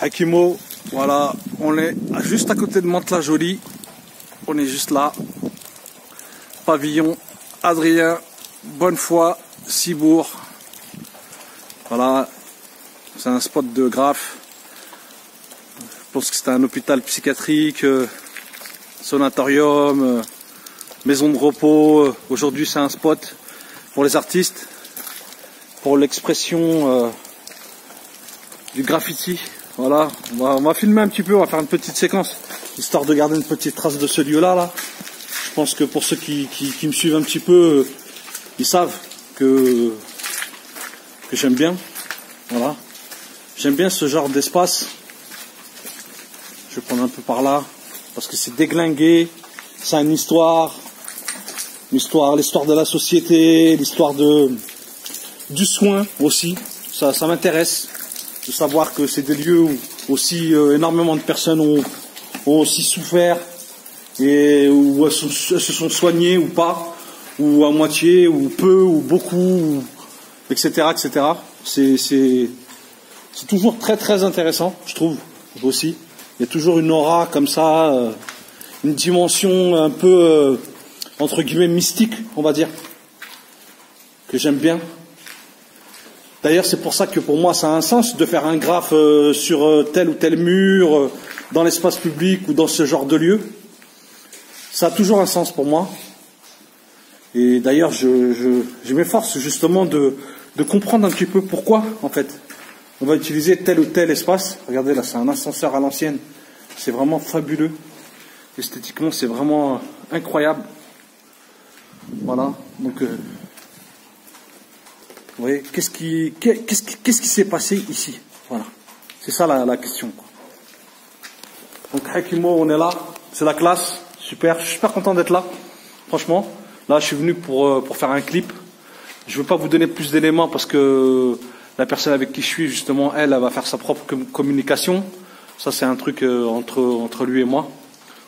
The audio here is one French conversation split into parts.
Hakimo, voilà, on est juste à côté de Mantes-la-Jolie. On est juste là. Pavillon Adrien, Bonnefoy, Cibourg. Voilà, c'est un spot de graphe. Je pense que c'était un hôpital psychiatrique, sanatorium, maison de repos. Aujourd'hui, c'est un spot pour les artistes, pour l'expression du graffiti. Voilà, on va filmer un petit peu, on va faire une petite séquence, histoire de garder une petite trace de ce lieu-là. Là. Je pense que pour ceux qui me suivent un petit peu, ils savent que j'aime bien. Voilà, j'aime bien ce genre d'espace. Je vais prendre un peu par là, parce que c'est déglingué, ça a une histoire, l'histoire de la société, l'histoire du soin aussi. Ça m'intéresse de savoir que c'est des lieux où aussi énormément de personnes ont aussi souffert et où elles se sont soignées ou pas, ou à moitié, ou peu, ou beaucoup, etc., etc. C'est toujours très très intéressant, je trouve aussi. Il y a toujours une aura comme ça, une dimension un peu entre guillemets mystique, on va dire, que j'aime bien. D'ailleurs, c'est pour ça que pour moi, ça a un sens de faire un graphe sur tel ou tel mur, dans l'espace public ou dans ce genre de lieu. Ça a toujours un sens pour moi. Et d'ailleurs, je m'efforce justement de comprendre un petit peu pourquoi, en fait, on va utiliser tel ou tel espace. Regardez, là, c'est un ascenseur à l'ancienne. C'est vraiment fabuleux. Esthétiquement, c'est vraiment incroyable. Voilà, donc... vous voyez, qu'est-ce qui s'est passé ici? Voilà, c'est ça la question. Donc Hakimo, on est là, c'est la classe, super, je suis super content d'être là, franchement. Là, je suis venu pour faire un clip. Je veux pas vous donner plus d'éléments parce que la personne avec qui je suis, justement, elle va faire sa propre communication. Ça, c'est un truc entre lui et moi,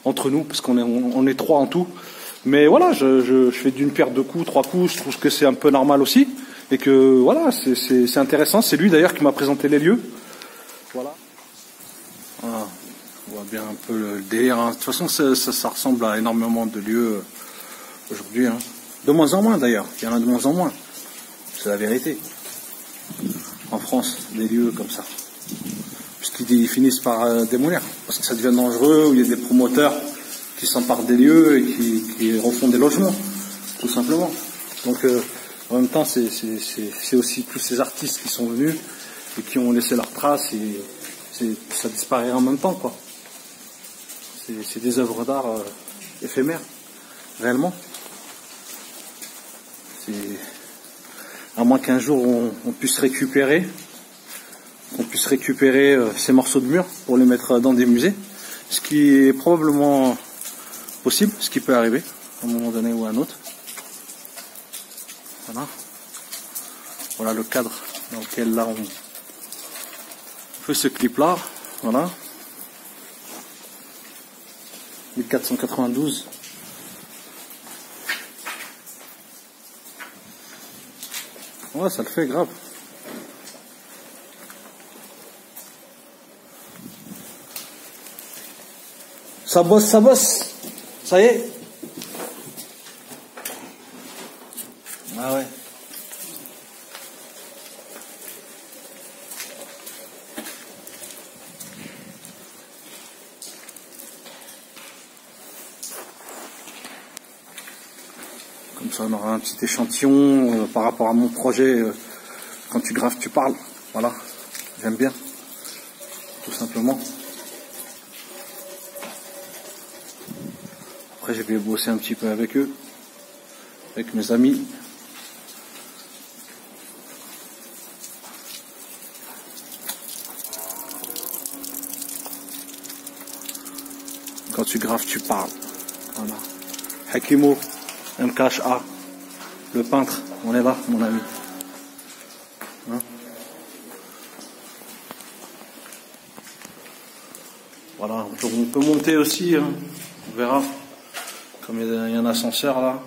entre nous, parce qu'on est trois en tout. Mais voilà, je fais d'une pierre deux coups, trois coups. Je trouve que c'est un peu normal aussi. Et que voilà, c'est intéressant. C'est lui d'ailleurs qui m'a présenté les lieux. Voilà. Voilà. On voit bien un peu le délire. Hein. De toute façon, ça ressemble à énormément de lieux aujourd'hui. Hein. De moins en moins d'ailleurs. Il y en a de moins en moins. C'est la vérité. En France, des lieux comme ça. Puisqu'ils finissent par démolir. Parce que ça devient dangereux, où il y a des promoteurs qui s'emparent des lieux et qui refont des logements. Tout simplement. Donc... en même temps, c'est aussi tous ces artistes qui sont venus et qui ont laissé leurs traces et ça disparaît en même temps, quoi. C'est des œuvres d'art éphémères, réellement. À moins qu'un jour on puisse récupérer, ces morceaux de mur pour les mettre dans des musées, ce qui est probablement possible, ce qui peut arriver à un moment donné ou à un autre. Voilà. Voilà le cadre dans lequel là on fait ce clip là. Voilà. 1492. Ouais, ça le fait grave. Ça bosse, ça bosse. Ça y est. Ah ouais. Comme ça, on aura un petit échantillon par rapport à mon projet. Quand tu graphes, tu parles. Voilà, j'aime bien, tout simplement. Après, je vais bosser un petit peu avec eux, avec mes amis. Quand tu graphes, tu parles. Voilà. Hakimo, MKHA, le peintre, on est là, mon ami. Hein? Voilà, on peut monter aussi, hein. On verra. Comme il y a un ascenseur là.